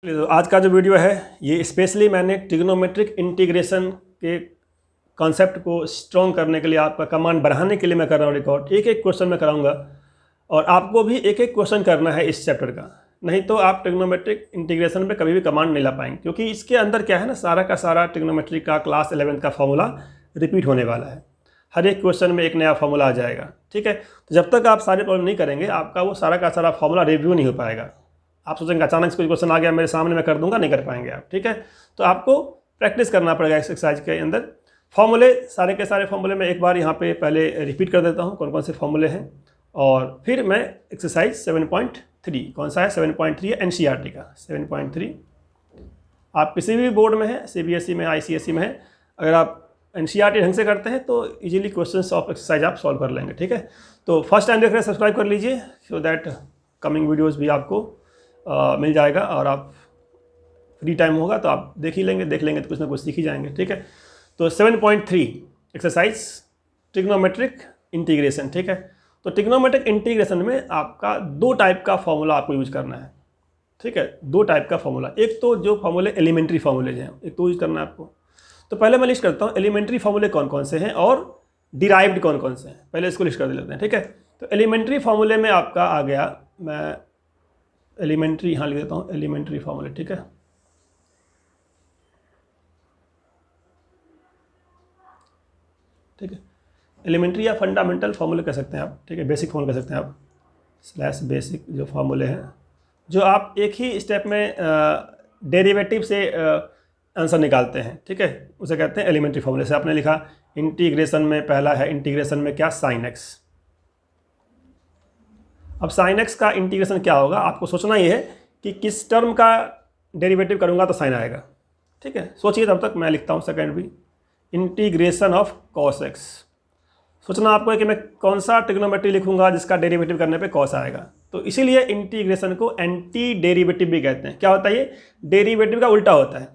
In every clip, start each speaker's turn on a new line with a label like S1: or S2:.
S1: तो आज का जो वीडियो है ये स्पेशली मैंने ट्रिग्नोमेट्रिक इंटीग्रेशन के कॉन्सेप्ट को स्ट्रॉन्ग करने के लिए, आपका कमांड बढ़ाने के लिए मैं कर रहा हूँ रिकॉर्ड। एक एक क्वेश्चन मैं कराऊंगा और आपको भी एक एक क्वेश्चन करना है इस चैप्टर का, नहीं तो आप ट्रिग्नोमेट्रिक इंटीग्रेशन में कभी भी कमांड नहीं ला पाएंगे, क्योंकि इसके अंदर क्या है ना, सारा का सारा ट्रिग्नोमेट्रिक का क्लास 11th का फॉर्मूला रिपीट होने वाला है। हर एक क्वेश्चन में एक नया फॉर्मूला आ जाएगा, ठीक है। तो जब तक आप सारे प्रॉब्लम नहीं करेंगे आपका वो सारा का सारा फॉर्मूला रिव्यू नहीं हो पाएगा। आप सोचेंगे अचानक से कोई क्वेश्चन आ गया मेरे सामने मैं कर दूंगा, नहीं कर पाएंगे आप, ठीक है। तो आपको प्रैक्टिस करना पड़ेगा इस एक्सरसाइज के अंदर। फॉर्मूले सारे के सारे फॉर्मूले मैं एक बार यहाँ पे पहले रिपीट कर देता हूँ कौन कौन से फॉर्मूले हैं, और फिर मैं एक्सरसाइज 7.3, कौन सा है 7.3 है NCERT का 7.3। आप किसी भी बोर्ड में है, CBSE में, ICSE में है, अगर आप NCERT ढंग से करते हैं तो इजीली क्वेश्चंस ऑफ एक्सरसाइज आप सॉल्व कर लेंगे, ठीक है। तो फर्स्ट टाइम देख रहे हैं सब्सक्राइब कर लीजिए, सो दैट कमिंग वीडियोस भी आपको मिल जाएगा, और आप फ्री टाइम होगा तो आप देख ही लेंगे, देख लेंगे तो कुछ ना कुछ सीख ही जाएंगे, ठीक है। तो 7.3 एक्सरसाइज ट्रिग्नोमेट्रिक इंटीग्रेशन, ठीक है। तो ट्रिग्नोमेट्रिक इंटीग्रेशन में आपका दो टाइप का फॉर्मूला आपको यूज करना है, ठीक है। दो टाइप का फॉर्मूला, एक तो जो फॉर्मूले एलिमेंट्री फॉर्मूले हैं एक तो यूज करना है आपको। तो पहले मैं लिस्ट करता हूँ एलिमेंट्री फॉर्मूले कौन कौन से हैं और डिराइव्ड कौन कौन से हैं, पहले इसको लिस्ट कर लेते हैं, ठीक है। तो एलिमेंट्री फॉर्मूले में आपका आ गया, मैं एलिमेंट्री यहाँ लिख देता हूँ, एलिमेंट्री फॉर्मूले, ठीक है। ठीक है, एलिमेंट्री या फंडामेंटल फॉर्मूले कह सकते हैं आप, ठीक है, बेसिक फॉर्मूले कह सकते हैं आप, स्लैश बेसिक जो फॉर्मूले हैं जो आप एक ही स्टेप में डेरिवेटिव से आंसर निकालते हैं, ठीक है, उसे कहते हैं एलिमेंट्री फॉर्मूले। से आपने लिखा इंटीग्रेशन में पहला है, इंटीग्रेशन में क्या, साइन एक्स। अब साइन एक्स का इंटीग्रेशन क्या होगा, आपको सोचना ये है कि किस टर्म का डेरिवेटिव करूंगा तो साइन आएगा, ठीक है। सोचिए तब तक मैं लिखता हूँ सेकेंड भी, इंटीग्रेशन ऑफ कॉस एक्स। सोचना आपको है कि मैं कौन सा ट्रिग्नोमेट्री लिखूंगा जिसका डेरिवेटिव करने पे कॉस आएगा, तो इसीलिए इंटीग्रेशन को एंटी डेरिवेटिव भी कहते हैं। क्या होता है ये, डेरिवेटिव का उल्टा होता है,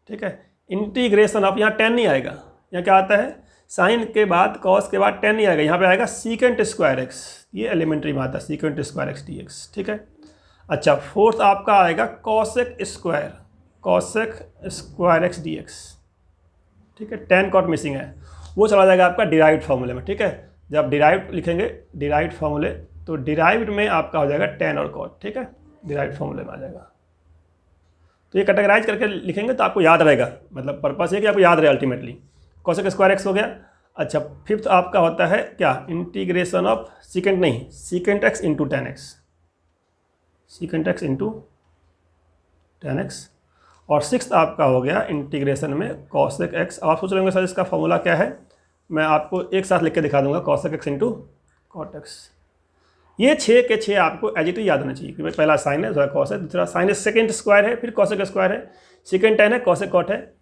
S1: ठीक है। इंटीग्रेशन ऑफ, यहाँ 10 नहीं आएगा, यहाँ क्या आता है, साइन के बाद कॉस के बाद 10 नहीं आएगा, यहाँ पे आएगा सीकेंट स्क्वायर एक्स, ये एलिमेंट्री में आता है secant square x D x, ठीक है। अच्छा, फोर्थ आपका आएगा cosec square x D x, ठीक है। 10 कॉट मिसिंग है, वो चला जाएगा आपका डिराइव्ड फॉर्मूले में, ठीक है। जब डिराइव्ड लिखेंगे डिराइव्ड फॉर्मूले, तो डिराइव्ड में आपका हो जाएगा 10 और कॉट, ठीक है, डिराइव्ड फॉर्मूले में आ जाएगा। तो ये कैटेगराइज करके लिखेंगे तो आपको याद रहेगा, मतलब पर्पस है कि आपको याद रहे अल्टीमेटली। कॉसेक स्क्वायर एक्स हो गया। अच्छा, फिफ्थ आपका होता है क्या, इंटीग्रेशन ऑफ सीकेंट नहीं, secant x into 10x, secant x into 10x। और सिक्स्थ आपका हो गया इंटीग्रेशन में कॉसेक एक्स। अब आप सोच रहे होंगे सर इसका फॉर्मूला क्या है, मैं आपको एक साथ लिख के दिखा दूंगा, cosec x into cot x. ये 6 के 6 आपको एज इट इज याद होना चाहिए कि भाई पहला साइन है, दूसरा कॉस है, दूसरा साइन है, सेकेंड स्क्वायर है, फिर कॉसेक स्क्वायर है, सेकेंड 10 है, कॉसेक कॉट है।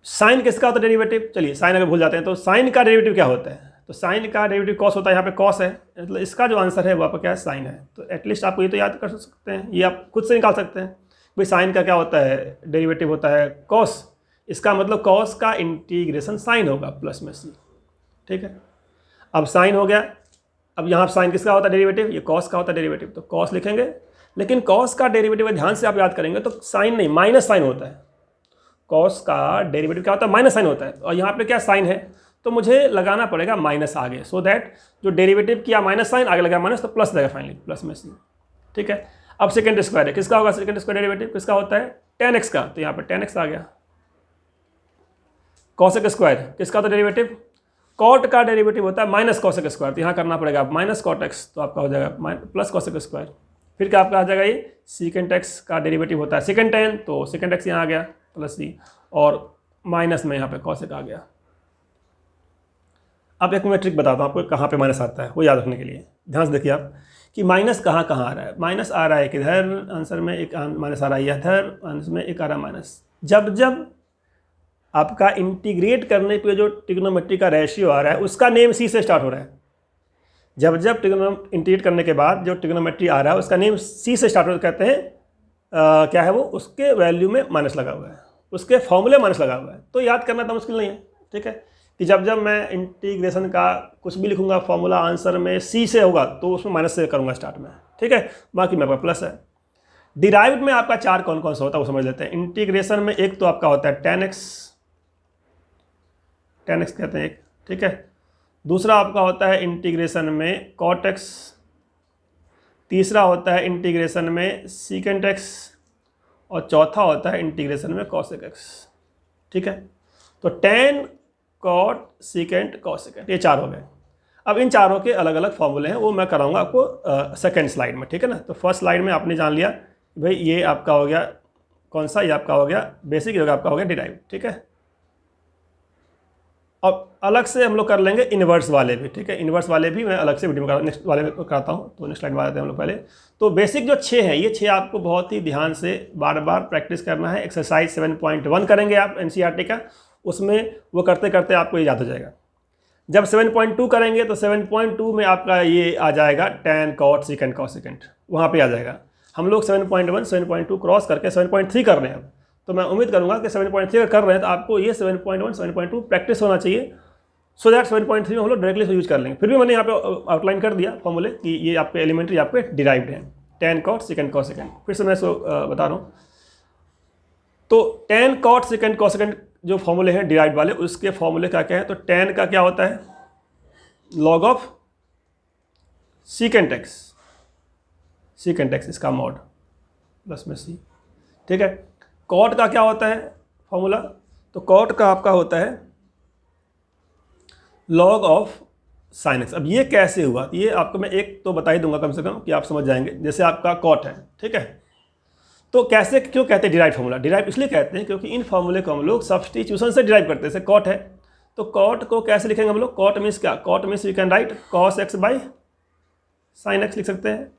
S1: साइन किसका होता है डेरिवेटिव, चलिए साइन अगर भूल जाते हैं तो साइन का डेरिवेटिव क्या होता है, तो साइन का डेरिवेटिव कॉस होता है, यहाँ पे कॉस है, मतलब इसका जो आंसर है वो आपका क्या है, साइन है। तो एटलीस्ट आपको ये तो याद कर सकते हैं, ये आप खुद से निकाल सकते हैं भाई साइन का क्या होता है, डेरिवेटिव होता है कॉस, इसका मतलब कॉस का इंटीग्रेशन साइन होगा प्लस में सी, ठीक है। अब साइन हो गया, अब यहाँ साइन किसका होता है डेरिवेटिव, ये कॉस का होता है डेरिवेटिव, तो कॉस लिखेंगे। लेकिन कॉस का डेरिवेटिव ध्यान से आप याद करेंगे तो साइन नहीं माइनस साइन होता है, कॉस का डेरिवेटिव क्या होता है, माइनस साइन होता है, और यहाँ पे क्या साइन है तो मुझे लगाना पड़ेगा माइनस आगे, सो दैट जो डेरिवेटिव किया माइनस साइन आगे लगा माइनस तो प्लस लगेगा फाइनली, प्लस में सी, ठीक है। अब सेकंड स्क्वायर है, किसका होगा सेकंड स्क्वायर डेरिवेटिव, किसका होता है 10x का, तो यहाँ पे 10x आ गया। कॉसेक स्क्वायर किसका होता है डेरिवेटिव, कॉट का डेरिवेटिव होता है माइनस कॉसेक स्क्वायर, तो यहाँ करना पड़ेगा माइनस कॉट एक्स, तो आपका हो जाएगा प्लस कॉसेक स्क्वायर। फिर क्या आपका आ जाएगा, ये सीकेंट एक्स का डेरिवेटिव होता है सेकंड 10, तो सेकंड एक्स यहाँ आ गया प्लस सी, और माइनस में यहाँ पे कॉसेक आ गया। अब एक मैं ट्रिक बताता हूँ आपको कहाँ पे माइनस आता है, वो याद रखने के लिए ध्यान से देखिए आप कि माइनस कहाँ कहाँ आ रहा है। माइनस आ रहा है किधर, आंसर में एक माइनस आ रहा है इधर, आंसर में एक आ रहा है माइनस। जब जब आपका इंटीग्रेट करने पे जो ट्रिग्नोमेट्री का रेशियो आ रहा है उसका नेम सी से स्टार्ट हो रहा है। जब जब इंटीग्रेट करने के बाद जो ट्रिग्नोमेट्री आ रहा है उसका नेम सी से स्टार्ट हो, कहते हैं क्या है वो, उसके वैल्यू में माइनस लगा हुआ है, उसके फॉर्मूले माइनस लगा हुआ है। तो याद करना तो मुश्किल नहीं है, ठीक है, कि जब जब मैं इंटीग्रेशन का कुछ भी लिखूंगा फॉर्मूला आंसर में सी से होगा तो उसमें माइनस से करूंगा स्टार्ट में, ठीक है, बाकी मेरे पास प्लस है। डिराइव्ड में आपका 4 कौन कौन सा होता है वो समझ लेते हैं। इंटीग्रेशन में एक तो आपका होता है tan x कहते हैं एक, ठीक है। दूसरा आपका होता है इंटीग्रेशन में cot x, तीसरा होता है इंटीग्रेशन में secant x, और चौथा होता है इंटीग्रेशन में cosec x, ठीक है। तो tan, cot, secant, cosecant ये 4 हो गए। अब इन चारों के अलग अलग फॉर्मूले हैं, वो मैं कराऊंगा आपको सेकंड स्लाइड में, ठीक है ना। तो फर्स्ट स्लाइड में आपने जान लिया भाई ये आपका हो गया कौन सा, ये आपका हो गया बेसिक, ये आपका हो गया डिराइव, ठीक है। अब अलग से हम लोग कर लेंगे इन्वर्स वाले भी, ठीक है। इन्वर्स वाले भी मैं अलग से वीडियो में नेक्स्ट वाले में कराता हूँ। तो नेक्स्ट स्लाइड में आते हैं हम लोग पहले। तो बेसिक जो 6 है, ये 6 आपको बहुत ही ध्यान से बार बार प्रैक्टिस करना है। एक्सरसाइज 7.1 करेंगे आप NCERT का, उसमें वो करते करते आपको ये याद हो जाएगा। जब 7.2 करेंगे तो 7.2 में आपका ये आ जाएगा tan, cot, secant, cosecant, वहाँ पे आ जाएगा। हम लोग 7.1, 7.2 क्रॉस करके 7.3 कर रहे हैं अब। तो मैं उम्मीद करूँगा कि 7.3 कर रहे हैं तो आपको ये 7.1, 7.2 प्रैक्टिस होना चाहिए, सो दैट 7.3 में हम लोग डायरेक्टली यूज कर लेंगे। फिर भी मैंने यहाँ पे आउटलाइन कर दिया फॉर्मूले कि ये आपके एलिमेंट्री आपके डिराइव्ड हैं, tan, cot, secant, cosecant। फिर से मैं इसको बता रहा हूँ। तो tan, cot, secant, cosecant जो फॉर्मूले हैं डिराइव्ड वाले, उसके फॉर्मूले क्या क्या है। तो tan का क्या होता है, log ऑफ secant x इसका मॉड प्लस में c, ठीक है। cot का क्या होता है फॉर्मूला, तो cot का आपका होता है log ऑफ sin x। अब ये कैसे हुआ, ये आपको मैं एक तो बता ही दूंगा कम से कम कि आप समझ जाएंगे। जैसे आपका cot है, ठीक है, तो कैसे क्यों कहते हैं डिराइव फॉर्मूला, डिराइव इसलिए कहते हैं क्योंकि इन फॉर्मूले को हम लोग सब्स्टिट्यूशन से डिराइव करते हैं। जैसे cot है तो cot को कैसे लिखेंगे हम लोग, cot मीन्स क्या, cot means we can write cos x by sin x लिख सकते हैं।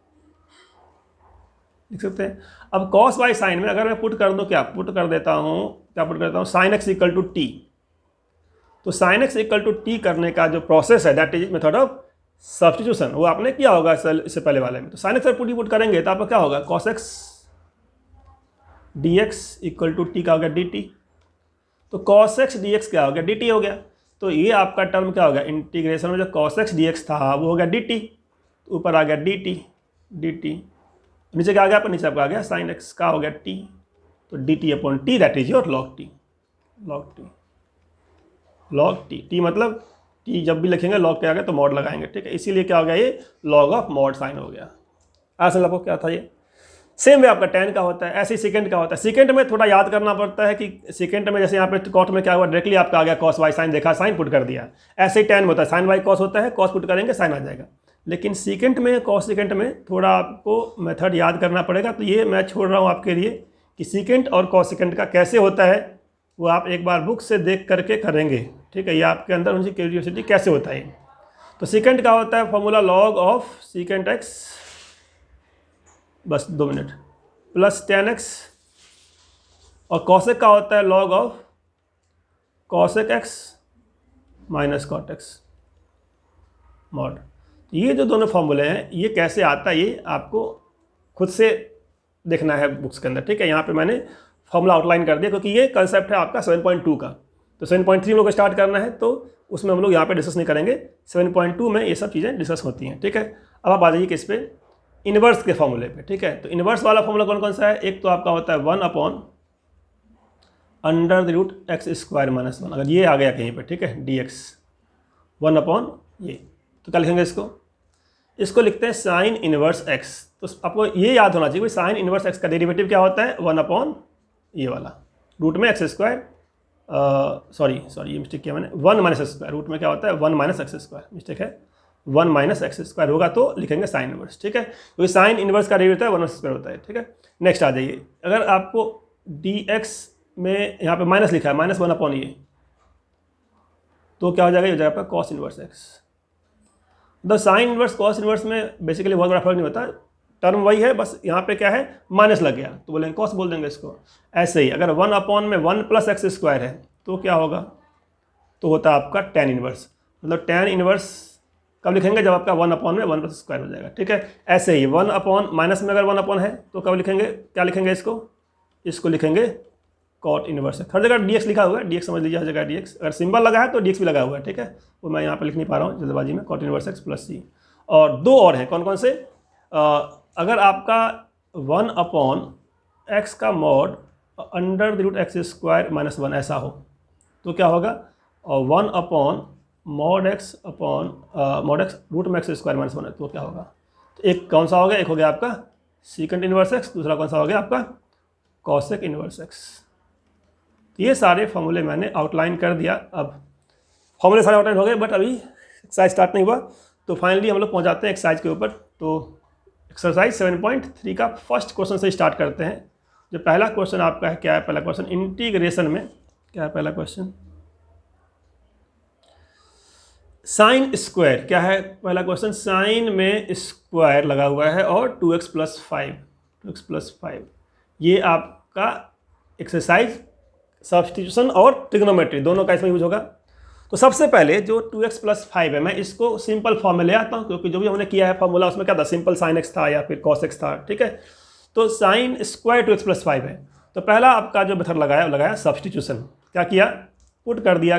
S1: अब cos बाई sin में अगर मैं पुट कर दूँ, क्या पुट कर देता हूँ sin x equal to t. तो sin x equal to t करने का जो प्रोसेस है that is method of substitution, वो आपने किया होगा इससे पहले वाले में। तो sin x पुट करेंगे तो आपका क्या होगा, cos x dx equal to t का हो गया dt। तो cos x dx क्या हो गया, dt हो गया। तो ये आपका टर्म क्या हो गया, इंटीग्रेशन में जो cos x dx था वो हो गया dt, तो ऊपर आ गया dt, नीचे क्या आ गया, नीचे आपका आ गया sin x का हो गया t, तो dt upon t that is your log t। t मतलब t जब भी लिखेंगे log के आगे तो मॉड लगाएंगे, ठीक है। इसीलिए क्या हो गया, ये log ऑफ मॉड साइन हो गया। असल आपको क्या था, ये सेम वे आपका tan का होता है, ऐसे ही सेकेंड का होता है। सेकेंड में थोड़ा याद करना पड़ता है कि सेकेंड में जैसे यहाँ पे cot में क्या हुआ, डायरेक्टली आपका आ गया cos y sin, देखा साइन पुट कर दिया। ऐसे ही tan में होता है, sin y cos होता है, cos पुट करेंगे साइन आ जाएगा। लेकिन सेकेंड में cos सेकेंड में थोड़ा आपको मेथड याद करना पड़ेगा। तो ये मैं छोड़ रहा हूँ आपके लिए कि सेकेंड और cos सेकेंड का कैसे होता है, वो आप एक बार बुक से देख करके करेंगे, ठीक है। ये आपके अंदर उनकी क्यूरियोसिटी कैसे होता है। तो सेकेंड का होता है formula log of secant x, बस 2 मिनट, प्लस tan x, और cosec का होता है log of cosec x minus cot x mod. ये जो दोनों फॉर्मूले हैं ये कैसे आता है, ये आपको खुद से देखना है बुक्स के अंदर, ठीक है। यहाँ पे मैंने फॉर्मूला आउटलाइन कर दिया क्योंकि ये कंसेप्ट है आपका 7.2 का। तो 7.3 हम लोग को स्टार्ट करना है, तो उसमें हम लोग यहाँ पे डिस्कस नहीं करेंगे। 7.2 में ये सब चीज़ें डिस्कस होती हैं, ठीक है। अब आप आ जाइए किस पे, इन्वर्स के फॉर्मूले पे, ठीक है। तो इन्वर्स वाला फॉर्मूला कौन कौन सा है, एक तो आपका होता है 1 upon under the root x square minus 1, अगर ये आ गया कहीं पे, ठीक है, dx 1 अपॉन ये, तो क्या लिखेंगे इसको लिखते हैं साइन इनवर्स x। तो आपको ये याद होना चाहिए कि साइन इनवर्स x का डेरिवेटिव क्या होता है, 1 अपॉन ये वाला रूट में एक्स स्क्वायर, सॉरी ये मिस्टेक किया मैंने, 1 माइनस एक्स स्क्वायर, रूट में क्या होता है 1 माइनस एक्स स्क्वायर, मिस्टेक है, 1 माइनस एक्स स्क्वायर होगा तो लिखेंगे साइन इनवर्स, ठीक है। तो साइन इनवर्स का डेरिवेटिव है 1 स्क्वायर होता है, ठीक है। नेक्स्ट आ जाइए, अगर आपको dx में यहाँ पे माइनस लिखा है -1 अपॉन ये, तो क्या हो जाएगा, ये हो जाएगा आपका cos inverse x. The sine inverse cos inverse में बेसिकली बहुत बड़ा फर्क नहीं होता, टर्म वही है, बस यहाँ पे क्या है माइनस लग गया तो बोलेंगे कॉस बोल देंगे इसको। ऐसे ही अगर 1 अपॉन में 1 प्लस एक्स स्क्वायर है तो क्या होगा, तो होता है आपका tan इनवर्स। मतलब tan इनवर्स कब लिखेंगे, जब आपका 1 अपॉन में 1 प्लस स्क्वायर हो जाएगा, ठीक है। ऐसे ही 1 अपॉन माइनस में अगर 1 अपॉन है तो कब लिखेंगे, क्या लिखेंगे इसको लिखेंगे कॉट इनवर्स है। हर जगह dx लिखा हुआ है, dx समझ लीजिए, हर जगह dx, अगर सिंबल लगा है तो dx भी लगा हुआ है, ठीक है। वो मैं यहाँ पे लिख नहीं पा रहा हूँ जल्दबाजी में, कॉट इनवर्स एक्स प्लस सी। और दो और हैं, कौन कौन से, अगर आपका 1 अपॉन एक्स का mod under the root x square minus 1 ऐसा हो तो क्या होगा, और 1 अपॉन मॉड एक्स रूट में एक्स स्क्वायर माइनस 1 है तो क्या होगा। तो एक कौन सा हो गया, एक हो गया आपका सीकेंट इनवर्स एक्स, दूसरा कौन सा हो गया आपका कॉसेक इनवर्स एक्स। तो ये सारे फॉर्मूले मैंने आउटलाइन कर दिया। अब फॉर्मूले सारे आउटलाइन हो गए बट अभी एक्सरसाइज स्टार्ट नहीं हुआ, तो फाइनली हम लोग पहुँच जाते हैं एक्सरसाइज के ऊपर। तो एक्सरसाइज 7.3 का फर्स्ट क्वेश्चन से स्टार्ट करते हैं। जो पहला क्वेश्चन आपका है, क्या है पहला क्वेश्चन, इंटीग्रेशन में क्या है पहला क्वेश्चन, साइन स्क्वायर। क्या है पहला क्वेश्चन, साइन में स्क्वायर लगा हुआ है और 2x + 5 ये आपका एक्सरसाइज सब्स्टिट्यूशन और ट्रिग्नोमेट्री दोनों का इसमें यूज होगा। तो सबसे पहले जो 2x + 5 है मैं इसको सिंपल फॉर्म में ले आता हूँ, क्योंकि जो भी हमने किया है फॉर्मूला उसमें क्या था, सिंपल साइन x था या फिर cos x था, ठीक है। तो साइन स्क्वायर 2x + 5 है, तो पहला आपका जो मेथड लगाया सब्स्टिट्यूशन। क्या किया, पुट कर दिया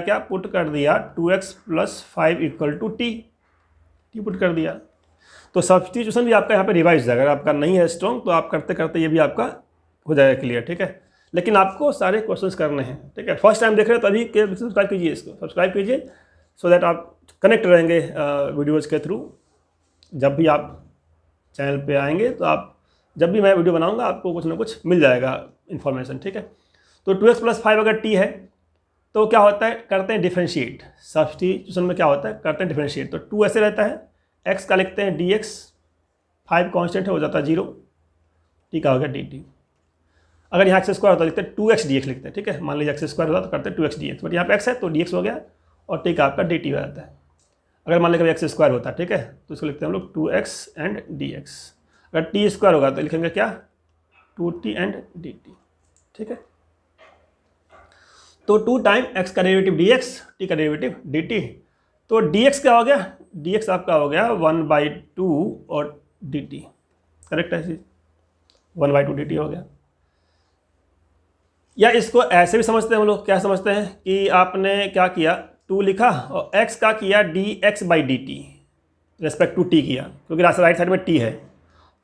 S1: 2x + 5 = t पुट कर दिया। तो सब्स्टिट्यूशन भी आपका यहाँ पे रिवाइज है, अगर आपका नहीं है स्ट्रॉन्ग तो आप करते करते ये भी आपका हो जाएगा क्लियर, ठीक है। लेकिन आपको सारे क्वेश्चंस करने हैं, ठीक है। फर्स्ट टाइम देख रहे हो तो अभी सब्सक्राइब कीजिए, इसको सब्सक्राइब कीजिए सो दैट आप कनेक्ट रहेंगे वीडियोज़ के थ्रू। जब भी आप चैनल पे आएंगे तो आप जब भी मैं वीडियो बनाऊंगा आपको कुछ ना कुछ मिल जाएगा इन्फॉर्मेशन, ठीक है। तो 2x + 5 अगर t है तो क्या होता है, करते हैं डिफ्रेंशिएट। सब्स्टिट्यूशन में क्या होता है, करते हैं डिफ्रेंशिएट। तो 2 ऐसे रहता है, x का लिखते हैं dx, 5 कांस्टेंट है हो जाता है 0, t का हो गया dt। अगर यहाँ x² होता है लिखते हैं 2x dx लिखते हैं, ठीक है। मान लीजिए x² होता तो करते हैं 2x dx, बट यहाँ पे x है तो dx हो गया और t का आपका dt हो जाता है। अगर मान लीजिए x² होता है, ठीक है, तो इसको लिखते हैं हम लोग 2x and dx। अगर t² होगा तो लिखेंगे क्या, 2t and dt, ठीक है। तो 2 टाइम x का डेरिवेटिव dx, t का डेरिवेटिव dt। तो dx क्या हो गया, dx आपका हो गया 1/2 और dt, करेक्ट है चीज, 1/2 dt हो गया। या इसको ऐसे भी समझते हैं हम लोग, क्या समझते हैं कि आपने क्या किया, 2 लिखा और x का किया dx/dt रेस्पेक्ट टू t किया, क्योंकि राइट साइड में t है।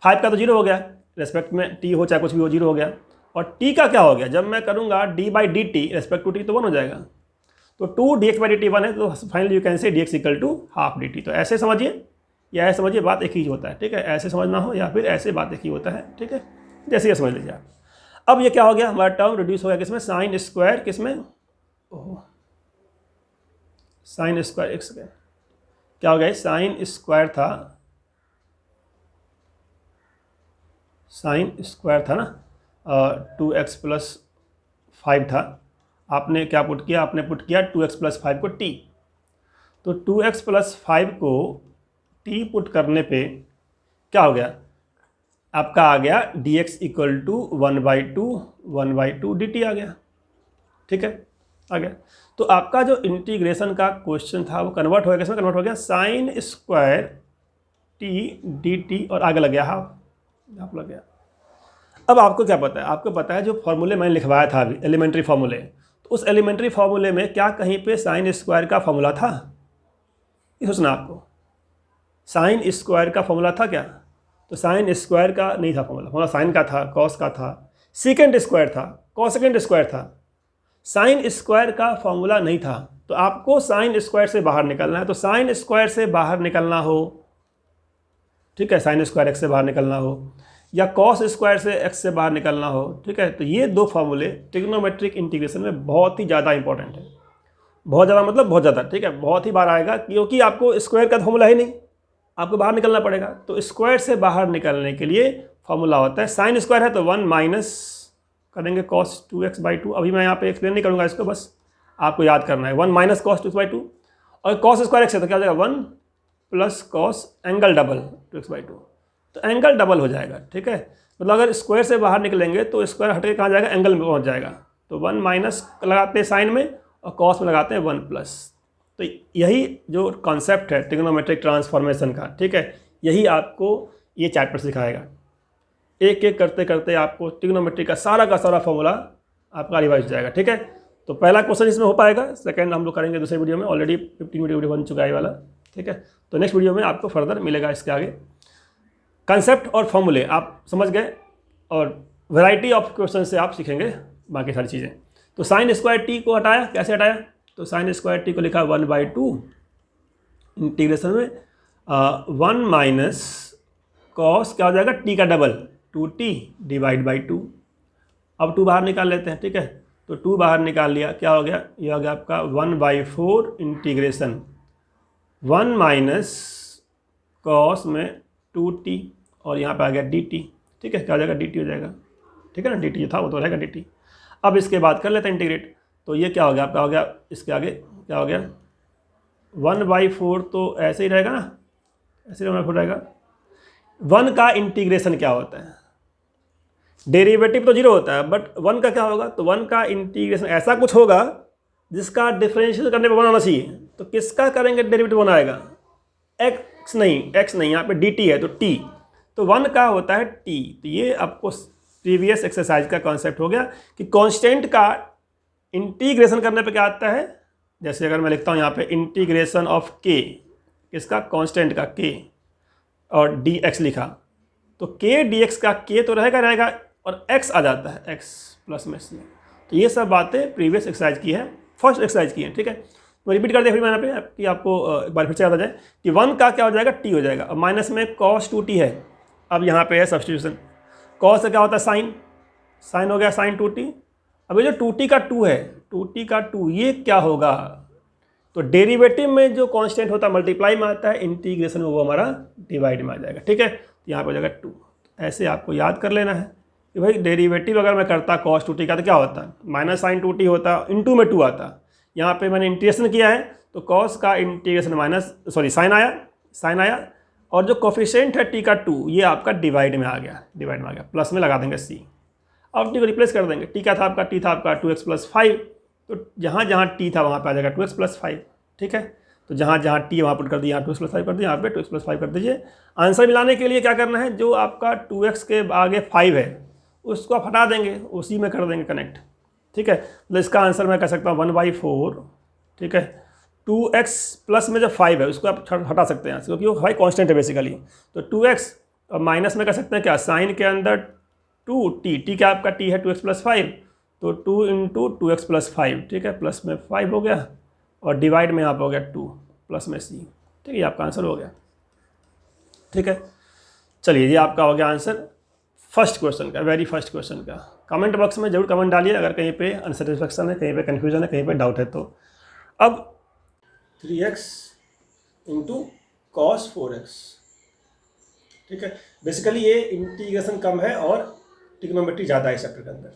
S1: 5 का तो 0 हो गया, रेस्पेक्ट में t हो चाहे कुछ भी हो 0 हो गया। और t का क्या हो गया, जब मैं करूँगा d/dt रेस्पेक्ट टू t तो 1 हो जाएगा। तो 2 dx/dt 1 है, तो finally you can say dx = ½ dt। तो ऐसे समझिए या ऐसे समझिए, बात एक ही होता है, ठीक है। ऐसे समझना हो या फिर ऐसे, बात एक ही होता है, ठीक है। जैसे ये समझ लीजिए आप। अब ये क्या हो गया, हमारा टर्म रिड्यूस हो गया किसमें, साइन स्क्वायर किसमें, साइन स्क्वायर x क्या हो गया, साइन स्क्वायर था ना, 2x + 5 था। आपने क्या पुट किया, आपने पुट किया 2x + 5 को t। तो 2x + 5 को t पुट करने पे क्या हो गया, आपका आ गया dx = 1/2 dt आ गया, ठीक है, आ गया। तो आपका जो इंटीग्रेशन का क्वेश्चन था वो कन्वर्ट हो गया, किसमें कन्वर्ट हो गया, साइन स्क्वायर t dt और आगे लग गया हाफ लग गया। अब आपको क्या पता है, आपको पता है जो फॉर्मूले मैंने लिखवाया था अभी एलिमेंट्री फार्मूले, तो उस एलिमेंट्री फार्मूले में क्या कहीं पे साइन स्क्वायर का फॉर्मूला था, ये सोचना आपको। साइन स्क्वायर का फॉर्मूला था क्या, तो साइन स्क्वायर का नहीं था फॉर्मूला साइन का था, कॉस का था, सेकेंड स्क्वायर था, कॉसेकेंड स्क्वायर था, साइन स्क्वायर का फॉर्मूला नहीं था। तो आपको साइन स्क्वायर से बाहर निकलना है, तो साइन स्क्वायर से बाहर निकलना हो, ठीक है, साइन स्क्वायर x से बाहर निकलना हो या कॉस स्क्वायर से x से बाहर निकलना हो, ठीक है। तो ये 2 फॉर्मूले ट्रिग्नोमेट्रिक इंटीग्रेशन में बहुत ही ज़्यादा इंपॉर्टेंट है, बहुत ज़्यादा मतलब बहुत ज़्यादा, ठीक है, बहुत ही बार आएगा, क्योंकि आपको स्क्वायर का फॉर्मूला है नहीं, आपको बाहर निकलना पड़ेगा। तो स्क्वायर से बाहर निकलने के लिए फॉर्मूला होता है, साइन स्क्वायर है तो 1 माइनस करेंगे cos 2x/2। अभी मैं यहाँ पे एक्सप्लेन नहीं करूँगा इसको, बस आपको याद करना है, 1 माइनस cos 2x/2। और cos स्क्वायर x है तो क्या हो जाएगा, 1 + cos एंगल डबल 2x/2, तो एंगल डबल हो जाएगा, ठीक है। मतलब अगर स्क्वायर से बाहर निकलेंगे तो स्क्वायर हट के कहाँ जाएगा, एंगल में पहुँच जाएगा। तो 1 माइनस लगाते हैं साइन में और कॉस में लगाते हैं 1+। तो यही जो कॉन्सेप्ट है ट्रिग्नोमेट्रिक ट्रांसफॉर्मेशन का, ठीक है, यही आपको ये चैप्टर सिखाएगा। एक एक करते करते आपको ट्रिग्नोमेट्री का सारा फॉर्मूला आपका रिवाइज हो जाएगा, ठीक है। तो पहला क्वेश्चन इसमें हो पाएगा, सेकंड हम लोग करेंगे दूसरे वीडियो में, ऑलरेडी 15 वीडियो बन चुका है वाला, ठीक है। तो नेक्स्ट वीडियो में आपको फर्दर मिलेगा इसके आगे। कंसेप्ट और फॉर्मूले आप समझ गए, और वैरायटी ऑफ क्वेश्चन से आप सीखेंगे बाकी सारी चीज़ें। तो साइन स्क्वायर टी को हटाया, कैसे हटाया? तो साइन स्क्वायर टी को लिखा 1/2 इंटीग्रेशन में 1 माइनस कॉस क्या हो जाएगा, टी का डबल 2t डिवाइड बाई 2। अब 2 बाहर निकाल लेते हैं, ठीक है। तो 2 बाहर निकाल लिया, क्या हो गया, ये हो गया आपका 1/4 इंटीग्रेशन 1 माइनस कॉस में 2t और यहाँ पे आ गया dt, ठीक है। क्या हो जाएगा, dt हो जाएगा, ठीक है ना। dt जो था वो तो रहेगा dt। अब इसके बाद कर लेते हैं इंटीग्रेट। तो ये क्या हो गया आपका, हो गया इसके आगे क्या हो गया 1/4, तो ऐसे ही रहेगा ना, ऐसे 1/4 रहेगा। 1 का इंटीग्रेशन क्या होता है, डेरिवेटिव तो 0 होता है, बट 1 का क्या होगा, तो 1 का इंटीग्रेशन ऐसा कुछ होगा जिसका डिफरेंशियल करने पर 1 आना चाहिए। तो किसका करेंगे डेरिवेटिव 1 आएगा, x नहीं, यहाँ पे dt है तो t, तो 1 का होता है t। तो ये आपको प्रीवियस एक्सरसाइज का कॉन्सेप्ट हो गया कि कांस्टेंट का इंटीग्रेशन करने पे क्या आता है। जैसे अगर मैं लिखता हूँ यहाँ पे इंटीग्रेशन ऑफ k, किसका, कांस्टेंट का k, और dx लिखा, तो k dx का k तो रहेगा और x आ जाता है, x प्लस में c। तो ये सब बातें प्रीवियस एक्सरसाइज की है, फर्स्ट एक्सरसाइज की है, ठीक है। तो रिपीट कर दिया फिर मैंने यहाँ पे कि आपको एक बार फिर से याद आ जाए कि 1 का क्या हो जाएगा, t हो जाएगा। अब माइनस में cos 2t है, अब यहाँ पे है सब्सटीट्यूशन। cos से क्या होता है, साइन हो गया sin 2t। अब ये जो 2t का 2 है, 2t का 2, ये क्या होगा, तो डेरिवेटिव में जो कांस्टेंट होता है मल्टीप्लाई में आता है, इंटीग्रेशन में वो हमारा डिवाइड में आ जाएगा, ठीक है। तो यहाँ पर हो जाएगा 2। ऐसे आपको याद कर लेना है कि भाई डेरिवेटिव अगर मैं करता cos 2t का तो क्या होता है, माइनस sin 2t होता, इंटू में 2 आता। यहाँ पे मैंने इंटीग्रेशन किया है तो cos का इंटीग्रेशन साइन आया, और जो कोफिशिएंट है t का 2, ये आपका डिवाइड में आ गया, प्लस में लगा देंगे c। अब t को रिप्लेस कर देंगे, t का था आपका, t था आपका 2x + 5, तो जहाँ जहाँ t था वहाँ पे आ जाएगा 2x + 5, ठीक है। तो जहाँ जहाँ t वहाँ पुट कर दिया, यहाँ 2x + 5 कर दिया, यहाँ पे 2x + 5 कर दीजिए। आंसर मिलाने के लिए क्या करना है, जो आपका 2x के आगे 5 है उसको आप हटा देंगे, उसी में कर देंगे कनेक्ट, ठीक है। तो इसका आंसर मैं कह सकता हूँ 1/4, ठीक है। 2x प्लस में जो 5 है उसको आप हटा सकते हैं क्योंकि वो 5 कांस्टेंट है बेसिकली। तो 2x और माइनस में कर सकते हैं क्या, साइन के अंदर 2t क्या आपका t है 2x + 5, तो 2 × 2x + 5, ठीक है, प्लस में 5 हो गया और डिवाइड में यहाँ पर हो गया 2 प्लस में c, ठीक है। ये आपका आंसर हो गया, ठीक है। चलिए ये आपका हो गया आंसर फर्स्ट क्वेश्चन का, वेरी फर्स्ट क्वेश्चन का। कमेंट बॉक्स में जरूर कमेंट डालिए अगर कहीं पे अनसेटिस्फैक्शन है, कहीं पे कन्फ्यूजन है, कहीं पे डाउट है। तो अब 3x × cos 4x, ठीक है। बेसिकली ये इंटीग्रेशन कम है और ट्रिग्नोमेट्री ज़्यादा है इस चैप्टर के अंदर।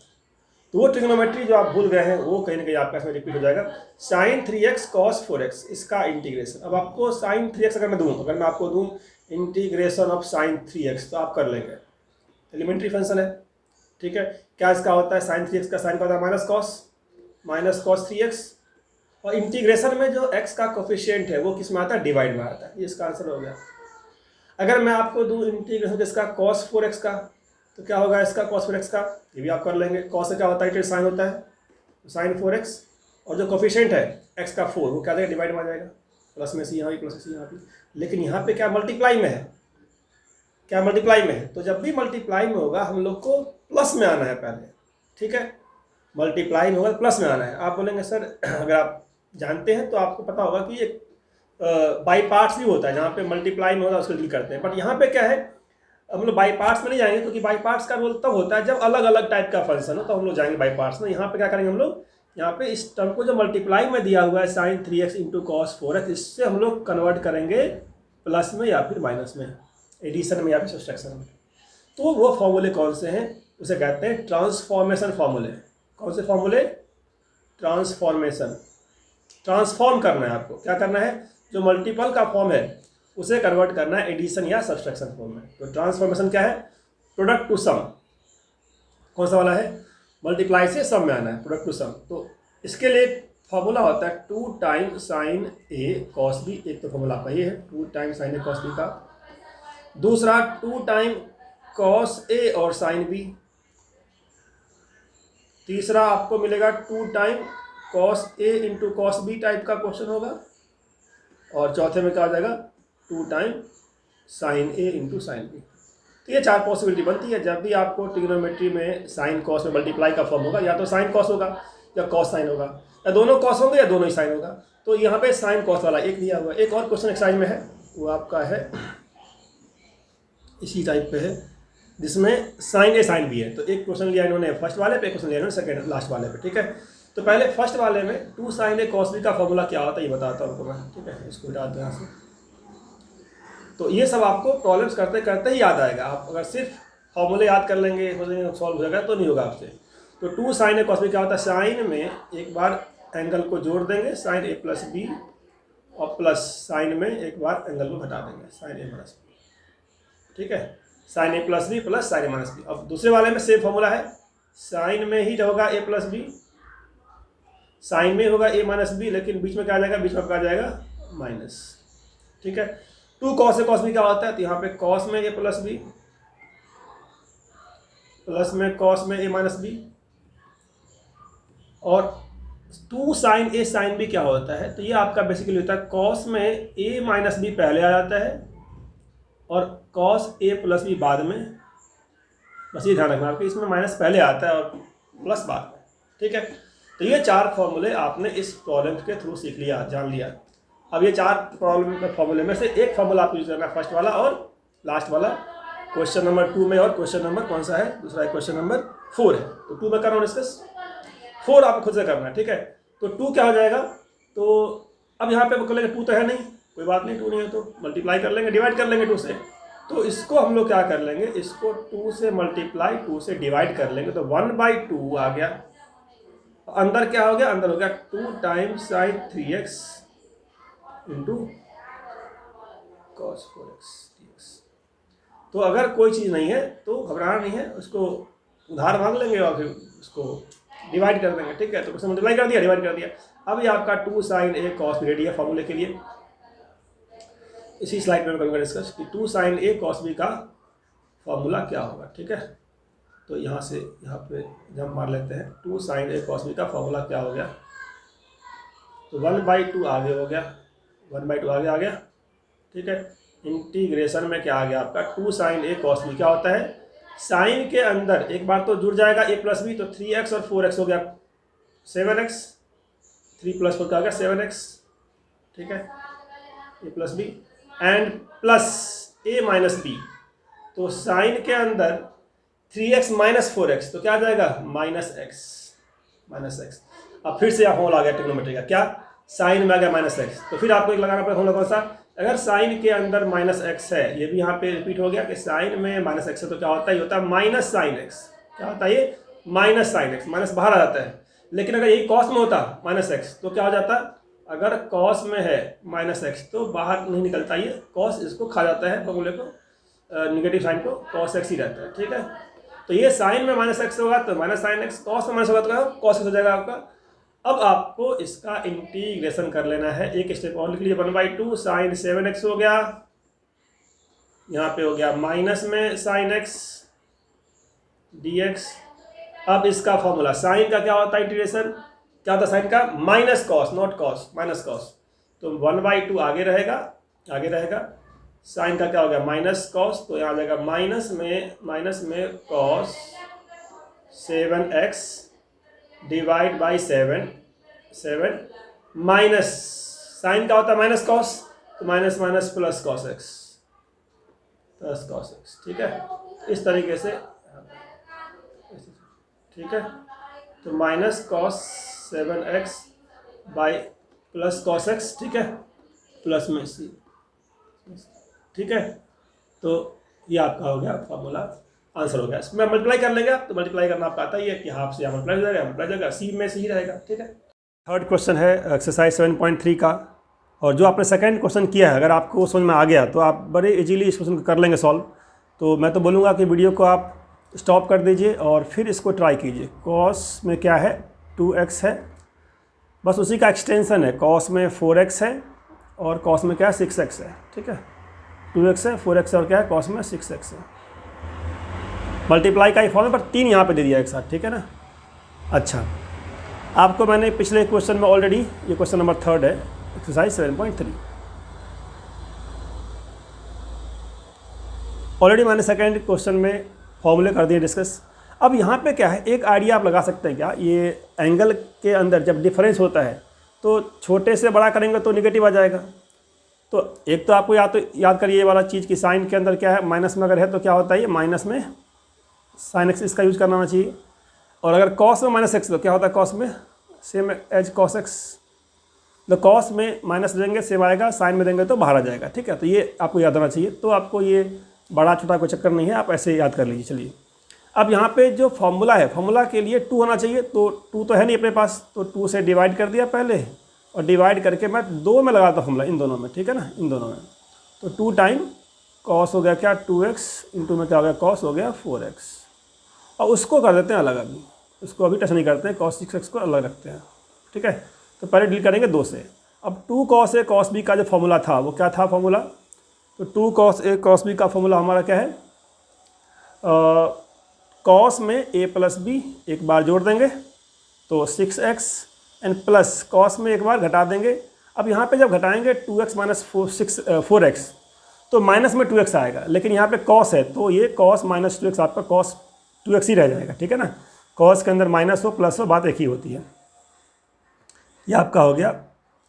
S1: तो वो ट्रिग्नोमेट्री जो आप भूल गए हैं वो कहीं ना कहीं आपका इसमें रिपीट हो जाएगा। sin 3x cos 4x, इसका इंटीग्रेशन। अब आपको sin 3x अगर मैं आपको दूँ इंटीग्रेशन ऑफ sin 3x तो आप कर लेंगे, एलिमेंट्री फंक्शन है, ठीक है। क्या इसका होता है, sin 3x का साइन का होता है माइनस cos 3x, और इंटीग्रेशन में जो x का कोफिशिएंट है वो किस में आता है, डिवाइड में आता है। ये इसका आंसर हो गया। अगर मैं आपको दूँ इंटीग्रेशन इसका cos 4x का, तो क्या होगा इसका cos 4x का, ये भी आप कर लेंगे। cos से क्या होता है, साइन होता है, sin 4x, और जो कोफिशिएंट है x का 4 वो क्या देगा, डिवाइड में आ जाएगा, प्लस में सी यहाँ भी, प्लस में सी यहाँ भी। लेकिन यहाँ पे क्या मल्टीप्लाई में है, तो जब भी मल्टीप्लाई में होगा हम लोग को प्लस में आना है पहले, ठीक है। मल्टीप्लाई में होगा प्लस में आना है। आप बोलेंगे सर अगर आप जानते हैं तो आपको पता होगा कि एक बाई पार्ट्स भी होता है, जहाँ पे मल्टीप्लाई में होता है उसको डील करते हैं। बट यहाँ पे क्या है, हम लोग बाई पार्ट्स में नहीं जाएंगे क्योंकि बाई पार्ट्स का रोल तब होता है जब अलग अलग टाइप का फंक्शन हो, तो हम लोग जाएंगे बाई पार्ट्स में। यहाँ पे क्या करेंगे हम लोग, यहाँ पे इस टर्म को जो मल्टीप्लाई में दिया हुआ है sin 3x × cos 4x, इससे हम लोग कन्वर्ट करेंगे प्लस में या फिर माइनस में, एडिशन में या फिर सब्सट्रैक्शन में। तो वो फॉर्मूले कौन से हैं, उसे कहते हैं ट्रांसफॉर्मेशन फॉर्मूले। कौन से फॉर्मूले, ट्रांसफॉर्म करना है आपको। क्या करना है, जो मल्टीपल का फॉर्म है उसे कन्वर्ट करना है एडिशन या सब्सट्रैक्शन फॉर्म में। तो ट्रांसफॉर्मेशन क्या है, प्रोडक्ट टू सम। कौन सा वाला है, मल्टीप्लाई से सम में आना है, प्रोडक्ट टू सम। तो इसके लिए फॉर्मूला होता है 2 times sin a cos b। एक तो फॉर्मूला आपका ये है 2 times sin a cos b का। दूसरा 2 टाइम cos a और sin b। तीसरा आपको मिलेगा 2 time cos a × cos b type का क्वेश्चन होगा। और चौथे में क्या आ जाएगा 2 time sin a × sin b। तो ये 4 पॉसिबिलिटी बनती है। जब भी आपको ट्रिग्नोमेट्री में साइन कॉस में मल्टीप्लाई का फॉर्म होगा, या तो साइन कॉस होगा या कॉस साइन होगा, या दोनों कॉस होंगे या दोनों ही साइन होगा। तो यहाँ पे साइन कॉस वाला एक दिया हुआ है। एक और क्वेश्चन एक्सरसाइज में है, वो आपका है इसी टाइप पे है, जिसमें साइन ए साइन बी है। तो एक क्वेश्चन लिया इन्होंने फर्स्ट वाले पे, एक क्वेश्चन लिया इन्होंने सेकंड लास्ट वाले पे, ठीक है। तो पहले फर्स्ट वाले में 2 sin a cos b का फॉर्मूला क्या होता है ये बताता हूँ आपको मैं, ठीक है। इसको हटा दो यहाँ से। तो ये सब आपको प्रॉब्लम्स करते करते ही याद आएगा। आप अगर सिर्फ फॉर्मूले याद कर लेंगे सॉल्व हो जाएगा तो नहीं होगा आपसे। तो 2 sin a cos b क्या होता है, साइन में एक बार एंगल को जोड़ देंगे sin a प्लस बी, और प्लस साइन में एक बार एंगल को घटा देंगे sin a माइनस बी, ठीक है। sin a plus b plus sin a minus b. अब दूसरे वाले में सेम फॉर्मूला है, साइन में ही होगा a प्लस बी, साइन में होगा a माइनस बी, लेकिन बीच में क्या आ जाएगा, बीच में आपका आ जाएगा माइनस, ठीक है। 2 cos a cos b क्या होता है, तो यहाँ पे cos में a प्लस बी प्लस में cos में a माइनस बी, और 2 sin a sin b क्या होता है, तो ये आपका बेसिकली होता है cos में a माइनस बी पहले आ जाता है और cos a प्लस बी बाद में। बस ये ध्यान रखना आपके, इसमें माइनस पहले आता है और प्लस बाद में, ठीक है। तो ये 4 फॉर्मूले आपने इस प्रॉब्लम के थ्रू सीख लिया, जान लिया। अब ये 4 प्रॉब्लम फॉर्मूले में से एक फॉर्मूला आप यूज करना है, फर्स्ट वाला और लास्ट वाला, क्वेश्चन नंबर 2 में। और क्वेश्चन नंबर कौन सा है, दूसरा है क्वेश्चन नंबर 4 है। तो 2 में कर रहा हूँ डिस्कस, 4 आपको खुद से करना है, ठीक है। तो 2 क्या हो जाएगा, तो अब यहाँ पे कर लेंगे, 2 तो है नहीं, कोई बात नहीं, 2 नहीं है तो मल्टीप्लाई कर लेंगे, डिवाइड कर लेंगे 2 से। तो इसको हम लोग क्या कर लेंगे, इसको 2 से मल्टीप्लाई 2 से डिवाइड कर लेंगे, तो 1/2 आ गया। अंदर क्या हो गया, अंदर हो गया 2 times sin 3x into cos 4x dx। तो अगर कोई चीज़ नहीं है तो घबराना नहीं है, उसको उधार मांग लेंगे और फिर उसको डिवाइड कर देंगे, ठीक है। तो उसने मल्टीप्लाई कर दिया, डिवाइड कर दिया। अब ये आपका 2 sin a cos b ready है फॉर्मूले के लिए। इसी स्लाइड में मैं करूँगा डिस्कस कि 2 sin a cos b का फॉर्मूला क्या होगा, ठीक है। तो यहाँ से यहाँ पे जंप मार लेते हैं, 2 sin a cos b का फॉर्मूला क्या हो गया, तो 1/2 आगे हो गया, 1/2 आगे आ गया, ठीक है। इंटीग्रेशन में क्या आ गया आपका, 2 sin a cos b क्या होता है, साइन के अंदर एक बार तो जुड़ जाएगा a प्लस बी, तो 3x और 4x हो गया 7x, 3 प्लस 4 का आ गया 7x, ठीक है, a plus b and plus a minus b. तो साइन के अंदर 3x माइनस 4x तो क्या आ जाएगा, माइनस एक्स। अब फिर से फॉर्मूला आ गया ट्रिग्नोमेट्री का, क्या, साइन में आ गया माइनस एक्स। तो फिर आपको एक लगाना पड़ेगा फॉर्मूला कौन सा, अगर साइन के अंदर माइनस एक्स है, ये भी यहाँ पे रिपीट हो गया कि साइन में माइनस एक्स है, तो क्या होता है, ये होता है माइनस साइन एक्स। क्या होता है ये, माइनस साइन एक्स, माइनस बाहर आ जाता है। लेकिन अगर यही कॉस में होता माइनस एक्स तो क्या हो जाता, अगर कॉस में है माइनस एक्स तो बाहर नहीं निकलता, ये कॉस इसको खा जाता है, फॉर्मूले को, निगेटिव साइन को, कॉस एक्स ही रहता है, ठीक है। तो ये साइन में माइनस एक्स होगा तो माइनस साइन एक्स, कॉस में माइनस होगा तो कॉस एक्स हो जाएगा आपका। अब आपको इसका इंटीग्रेशन कर लेना है, एक स्टेप और लिख लीजिए, 1/2 sin 7x हो गया, यहाँ पे हो गया माइनस में sin x dx। अब इसका फॉर्मूला, साइन का क्या होता है इंटीग्रेशन, क्या होता है साइन का, minus cos, not cos, minus cos. तो 1/2 आगे रहेगा, साइन का क्या हो गया, माइनस कॉस, तो यहाँ आ जाएगा माइनस में cos 7x divide by 7 minus, sine का होता है माइनस कॉस, तो माइनस प्लस कॉस एक्स, ठीक है। इस तरीके से, ठीक है। तो minus cos 7x by plus cos x, ठीक है, प्लस में सी, ठीक है। तो ये आपका हो गया फॉर्मूला, आंसर हो गया। इसमें मल्टीप्लाई कर लेंगे आप, तो मल्टीप्लाई करना आपका आता ही है कि हाफ से यहाँ मल्टीप्लाई हो जाएगा, सी में सी रहेगा, ठीक है। थर्ड क्वेश्चन है एक्सरसाइज 7.3 का, और जो आपने सेकंड क्वेश्चन किया है, अगर आपको समझ में आ गया तो आप बड़े इजीली इस क्वेश्चन को कर लेंगे सॉल्व। तो मैं तो बोलूँगा कि वीडियो को आप स्टॉप कर दीजिए और फिर इसको ट्राई कीजिए। कॉस में क्या है, 2x है, बस उसी का एक्सटेंशन है। कॉस में 4x है और कॉस में क्या है, 6x है, ठीक है। 2x है, 4x है और क्या है, कॉस में 6x है। मल्टीप्लाई का ही फॉर्म है, पर 3 यहाँ पे दे दिया एक साथ, ठीक है ना। अच्छा, आपको मैंने पिछले क्वेश्चन में ऑलरेडी, ये क्वेश्चन नंबर 3 है, एक्सरसाइज 7.3। ऑलरेडी मैंने सेकेंड क्वेश्चन में फॉर्मूले कर दिए डिस्कस। अब यहाँ पे क्या है, एक आइडिया आप लगा सकते हैं क्या, ये एंगल के अंदर जब डिफरेंस होता है तो छोटे से बड़ा करेंगे तो निगेटिव आ जाएगा। तो एक तो आपको याद करिए ये वाला चीज़ कि साइन के अंदर क्या है, माइनस में अगर है तो क्या होता है, ये माइनस में साइन एक्स इसका यूज करना चाहिए। और अगर कॉस में माइनस एक्स तो क्या होता है, कॉस में सेम एज कॉस एक्स। तो कॉस में माइनस देंगे सेम आएगा, साइन में देंगे तो बाहर आ जाएगा। ठीक है, तो ये आपको याद आना चाहिए। तो आपको ये बड़ा छोटा कोई चक्कर नहीं है, आप ऐसे याद कर लीजिए। चलिए अब यहाँ पे जो फॉर्मूला है, फॉर्मूला के लिए 2 होना चाहिए। तो 2 तो है नहीं अपने पास, तो 2 से डिवाइड कर दिया पहले, और डिवाइड करके मैं 2 में लगाता हूँ फॉर्मूला, इन दोनों में। ठीक है ना, इन दोनों में। तो 2 टाइम कॉस हो गया क्या 2x, इंटू में क्या हो गया कॉस हो गया 4x। और उसको कर देते हैं अलग, अभी उसको अभी टच नहीं करते हैं, cos 6x को अलग रखते हैं। ठीक है, तो पहले डील करेंगे 2 से। अब 2 cos a cos b का जो फॉर्मूला था वो क्या था फॉर्मूला, तो 2 cos a cos b का फॉर्मूला हमारा क्या है, कॉस में a प्लस बी एक बार जोड़ देंगे तो 6x, एंड प्लस कॉस में एक बार घटा देंगे। अब यहाँ पे जब घटाएंगे 2x माइनस 4x तो माइनस में 2x आएगा, लेकिन यहाँ पे कॉस है तो ये कॉस माइनस 2x आपका कॉस 2x ही रह जाएगा। ठीक है ना, कॉस के अंदर माइनस हो प्लस हो बात एक ही होती है। ये आपका हो गया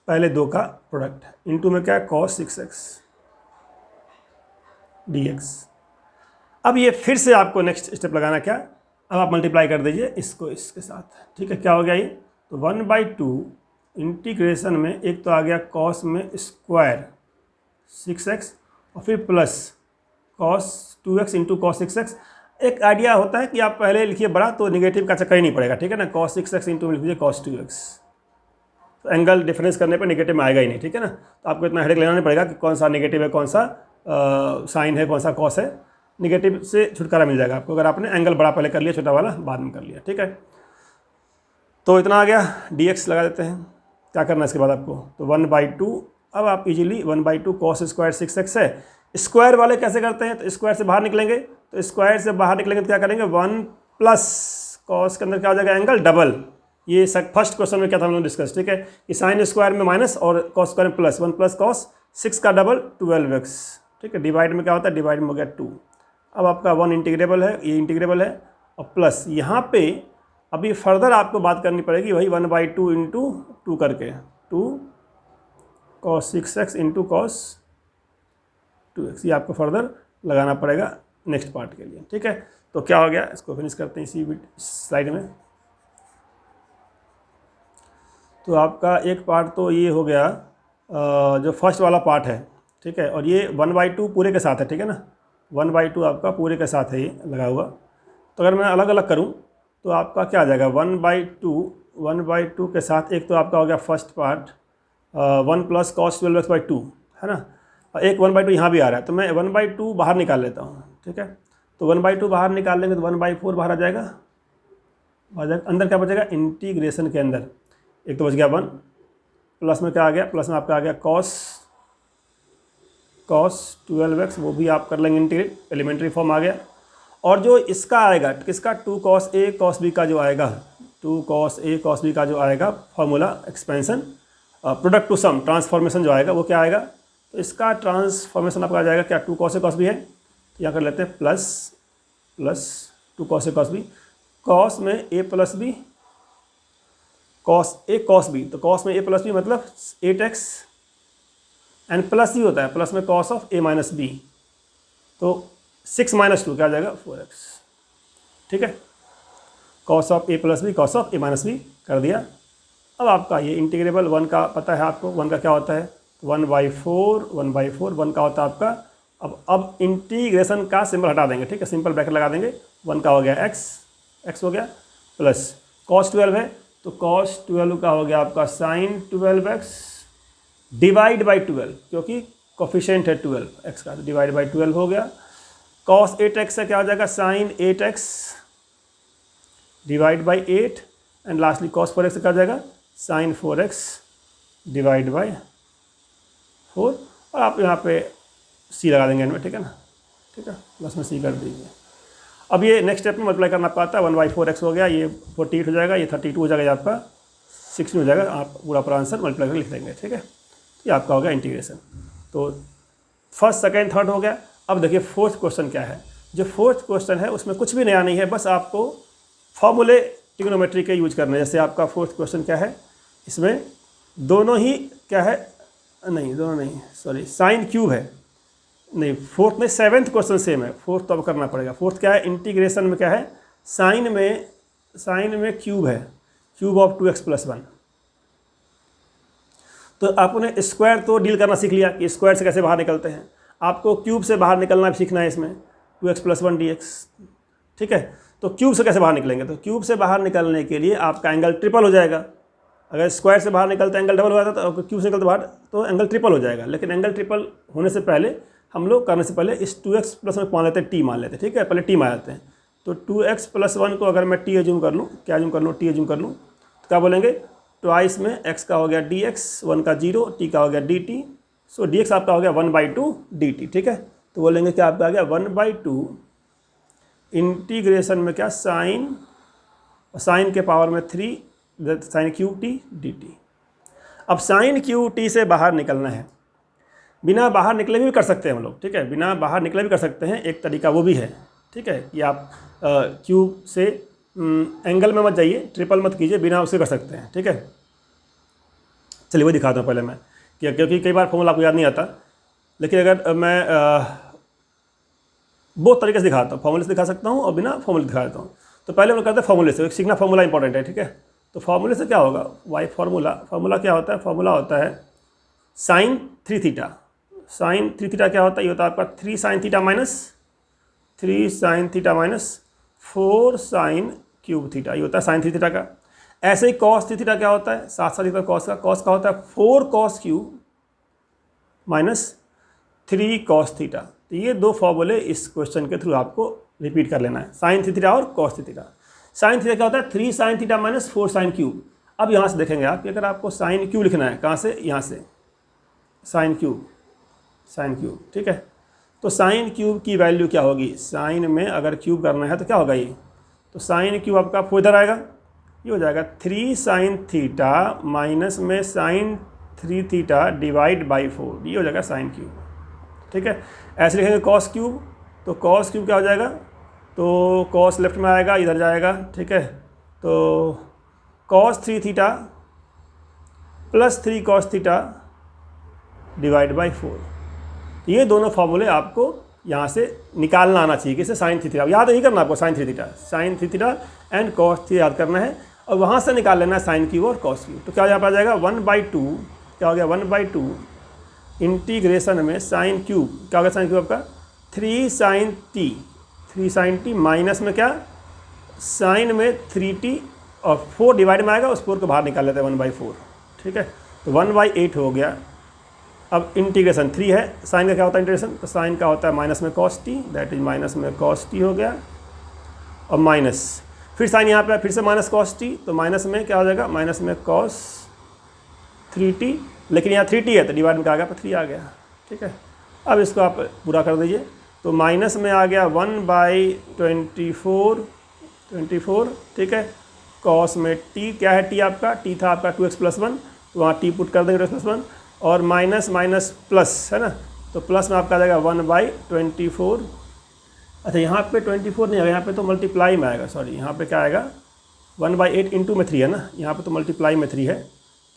S1: पहले 2 का प्रोडक्ट, इनटू में क्या है कॉस 6x dx। अब ये फिर से आपको नेक्स्ट स्टेप लगाना क्या, अब आप मल्टीप्लाई कर दीजिए इसको इसके साथ। ठीक है, क्या हो गया ये, तो 1/2 इंटीग्रेशन में एक तो आ गया कॉस में स्क्वायर 6x और फिर plus cos 2x into cos 6x। एक आइडिया होता है कि आप पहले लिखिए बड़ा तो निगेटिव का चक्कर ही नहीं पड़ेगा। ठीक है ना, कॉस 6x इंटू में लिख दीजिए कॉस 2x, तो एंगल डिफरेंस करने पर निगेटिव में आएगा ही नहीं। ठीक है ना, तो आपको इतना हेडेक लेना नहीं पड़ेगा कि कौन सा निगेटिव है, कौन सा साइन है, कौन सा कॉस है। निगेटिव से छुटकारा मिल जाएगा आपको अगर आपने एंगल बड़ा पहले कर लिया, छोटा वाला बाद में कर लिया। ठीक है, तो इतना आ गया, dx लगा देते हैं। क्या करना है इसके बाद आपको, तो 1/2। अब आप इजीली 1/2 कॉस स्क्वायर 6x है, स्क्वायर वाले कैसे करते हैं, तो स्क्वायर से बाहर निकलेंगे, तो स्क्वायर से बाहर निकलेंगे तो क्या करेंगे 1 प्लस कॉस के अंदर क्या हो जाएगा एंगल डबल। ये फर्स्ट क्वेश्चन में क्या था हम लोग डिस्कस। ठीक है, कि साइन स्क्वायर में माइनस और कॉस स्क्वायर में प्लस, 1 प्लस कॉस 6 का डबल 12x। ठीक है, डिवाइड में क्या होता है, डिवाइड में हो गया 2। अब आपका 1 इंटीग्रेबल है, ये इंटीग्रेबल है, और प्लस यहाँ पे अभी फर्दर आपको बात करनी पड़ेगी वही 1/2 इंटू 2 करके 2 cos 6x into cos 2x, ये आपको फर्दर लगाना पड़ेगा नेक्स्ट पार्ट के लिए। ठीक है, तो क्या हो गया, इसको फिनिश करते हैं इसी स्लाइड में। तो आपका एक पार्ट तो ये हो गया जो फर्स्ट वाला पार्ट है। ठीक है, और ये 1/2 पूरे के साथ है। ठीक है ना, 1/2 आपका पूरे के साथ है ये लगा हुआ। तो अगर मैं अलग अलग करूं तो आपका क्या आ जाएगा 1/2 के साथ, एक तो आपका हो गया first part 1 plus cos 12x/2 है ना, और एक 1/2 यहाँ भी आ रहा है, तो मैं 1/2 बाहर निकाल लेता हूँ। ठीक है, तो 1/2 बाहर निकाल लेंगे तो 1/4 बाहर आ जाएगा, अंदर क्या बचेगा इंटीग्रेशन के अंदर, एक तो बच गया 1 प्लस में क्या आ गया, प्लस में आपका आ गया कॉस 12x, वो भी आप कर लेंगे इंटीग्रेट, एलिमेंट्री फॉर्म आ गया। और जो इसका आएगा किसका 2 cos a cos b का जो आएगा, 2 cos a cos b का जो आएगा formula expansion product to sum transformation जो आएगा वो क्या आएगा, तो इसका ट्रांसफॉर्मेशन आपका आ जाएगा क्या 2 cos a cos b है, तो यहाँ कर लेते हैं plus 2 cos a cos b, cos में a plus b cos a cos b, तो cos में a प्लस b मतलब 8x, एंड प्लस ही होता है, प्लस में cos of a minus b, तो 6 माइनस 2 क्या आ जाएगा 4x। ठीक है, cos of a plus b cos of a minus b कर दिया। अब आपका ये इंटीग्रेबल 1 का पता है आपको, 1 का क्या होता है 1/4 1 का होता है आपका। अब इंटीग्रेशन का सिंबल हटा देंगे। ठीक है, सिंपल ब्रैकेट लगा देंगे, 1 का हो गया x हो गया, प्लस cos 12 है तो cos 12 का हो गया आपका sin 12x डिवाइड बाई 12, क्योंकि कोफिशिएंट है 12 x का, तो डिवाइड बाई 12 हो गया। cos 8x से क्या हो जाएगा sin 8x divide by 8, and lastly cos 4x से क्या हो जाएगा sin 4x डिवाइड बाई 4, और आप यहाँ पे c लगा देंगे इनमें। ठीक है ना, ठीक है, प्लस में c कर दीजिए। अब ये नेक्स्ट स्टेप में मल्टीप्लाई करना पाता है, 1/4x हो गया, ये 48 हो जाएगा, ये 32 हो जाएगा, ये आपका 16 हो जाएगा। आप पूरा आंसर मल्टीप्लाई कर लिख देंगे। ठीक है, ये आपका हो गया इंटीग्रेशन। तो फर्स्ट सेकेंड थर्ड हो गया। अब देखिए फोर्थ क्वेश्चन क्या है। जो फोर्थ क्वेश्चन है उसमें कुछ भी नया नहीं है, बस आपको फॉर्मूले ट्रिग्नोमेट्री के यूज करना है। जैसे आपका फोर्थ क्वेश्चन क्या है, इसमें दोनों ही क्या है, नहीं दोनों नहीं, सॉरी साइन क्यूब है, नहीं फोर्थ में सेवेंथ क्वेश्चन सेम है, फोर्थ तो अब करना पड़ेगा। फोर्थ क्या है, इंटीग्रेशन में क्या है, साइन में क्यूब है, क्यूब ऑफ 2x+1। तो आपने स्क्वायर तो डील करना सीख लिया कि स्क्वायर से कैसे बाहर निकलते हैं, आपको क्यूब से बाहर निकलना भी सीखना है इसमें, 2x+1 dx, ठीक है। तो क्यूब से कैसे बाहर निकलेंगे, तो क्यूब से बाहर निकलने के लिए आपका एंगल ट्रिपल हो जाएगा। अगर स्क्वायर से बाहर निकलते एंगल डबल हो जाता तो क्यूब से निकलते बाहर तो एंगल ट्रिपल हो जाएगा। लेकिन एंगल ट्रिपल होने से पहले हम लोग करने से पहले इस 2x+1 मान लेते हैं, टी मान लेते हैं, ठीक है, पहले टी मान लेते हैं। तो 2x+1 को अगर मैं टी एज्यूम कर लूँ, क्या एज्यूम कर लूँ, टी एज्यूम कर लूँ, तो क्या बोलेंगे, ट्वाइस में x का हो गया dx, 1 का 0, t का हो गया dt, सो dx आपका हो गया 1/2 dt, ठीक है। तो बोलेंगे क्या आपका आ गया 1/2 इंटीग्रेशन में क्या साइन के पावर में 3 साइन क्यूब टी dt। अब साइन क्यूब टी से बाहर निकलना है, बिना बाहर निकले भी कर सकते हैं हम लोग, ठीक है, बिना बाहर निकले भी कर सकते हैं, एक तरीका वो भी है, ठीक है, कि आप क्यूब से एंगल में मत जाइए, ट्रिपल मत कीजिए, बिना उससे कर सकते हैं, ठीक है। चलिए वो दिखाता हूँ पहले मैं, क्योंकि कई बार फॉर्मूला आपको याद नहीं आता, लेकिन अगर मैं बहुत तरीके से दिखाता हूँ, फॉर्मूले से दिखा सकता हूँ और बिना फॉर्मूले दिखा देता हूँ। तो पहले हम लोग करते हैं फॉर्मूले से, सीखना फॉर्मूला इंपॉर्टेंट है, ठीक है। तो फॉर्मूले से क्या होगा, वाई फार्मूला क्या होता है, फार्मूला होता है साइन 3 थीटा। साइन 3 थीटा क्या होता है, ये होता है आपका 3 sine theta minus 4 sine cube theta, ये होता है साइन 3 थीटा का। ऐसे ही कॉस 3 थीटा क्या होता है, साथ कॉस का होता है 4 cos cube minus 3 cos theta. तो ये दो फॉर्मूले इस क्वेश्चन के थ्रू आपको रिपीट कर लेना है, साइन 3 थीटा और कॉस 3 थीटा। साइन थीटा क्या होता है, 3 sine theta minus 4 sine cube. अब यहाँ से देखेंगे आप कि अगर आपको साइन क्यूब लिखना है, कहाँ से, यहाँ से साइन क्यूब, ठीक है। तो साइन क्यूब की वैल्यू क्या होगी, साइन में अगर क्यूब करना है तो क्या होगा ये, तो साइन क्यूब आपका आपको इधर आएगा, ये हो जाएगा 3 साइन थीटा माइनस में साइन 3 थीटा डिवाइड बाई 4, ये हो जाएगा साइन क्यूब, ठीक है। ऐसे लिखेंगे कॉस क्यूब, तो कॉस क्यूब क्या हो जाएगा, तो कॉस लेफ्ट में आएगा, इधर जाएगा, ठीक है। तो cos 3 theta plus 3 cos theta divide by 4, ये दोनों फॉर्मूले आपको यहाँ से निकालना आना चाहिए, किसे, साइन 3 थीटा याद नहीं करना आपको, साइन 3 थीटा एंड कॉस 3 याद करना है, और वहाँ से निकाल लेना है साइन क्यूब और कॉस क्यूब। तो क्या यहाँ पर आ जाएगा 1/2, क्या हो गया 1/2 इंटीग्रेशन में साइन क्यूब, क्या हो गया साइन क्यूब आपका 3 साइन टी माइनस में क्या, साइन में 3t और 4 डिवाइड में आएगा, उस 4 को बाहर निकाल लेते हैं 1/4, ठीक है। तो 1/8 हो गया। अब इंटीग्रेशन 3 है, साइन का क्या होता है इंटीग्रेशन, तो साइन का होता है माइनस में cos T, that is minus में कॉस टी हो गया, और माइनस फिर साइन यहाँ पे फिर से माइनस कॉस टी, तो माइनस में क्या हो जाएगा, माइनस में कॉस 3t, लेकिन यहाँ 3t है तो डिवाइड में क्या आ गया, 3 आ गया, ठीक है। अब इसको आप पूरा कर दीजिए, तो माइनस में आ गया 1/24, ठीक है। कॉस में t क्या है, t आपका, t था आपका 2x+1, तो वहाँ t पुट कर देंगे 2x+1, और माइनस माइनस प्लस है ना, तो प्लस में आपका आ जाएगा 1/24। अच्छा यहाँ पे 24 नहीं आएगा, यहाँ पे तो मल्टीप्लाई में आएगा, सॉरी यहाँ पे क्या आएगा 1/8 इंटू में 3 है ना, यहाँ पे तो मल्टीप्लाई में 3 है,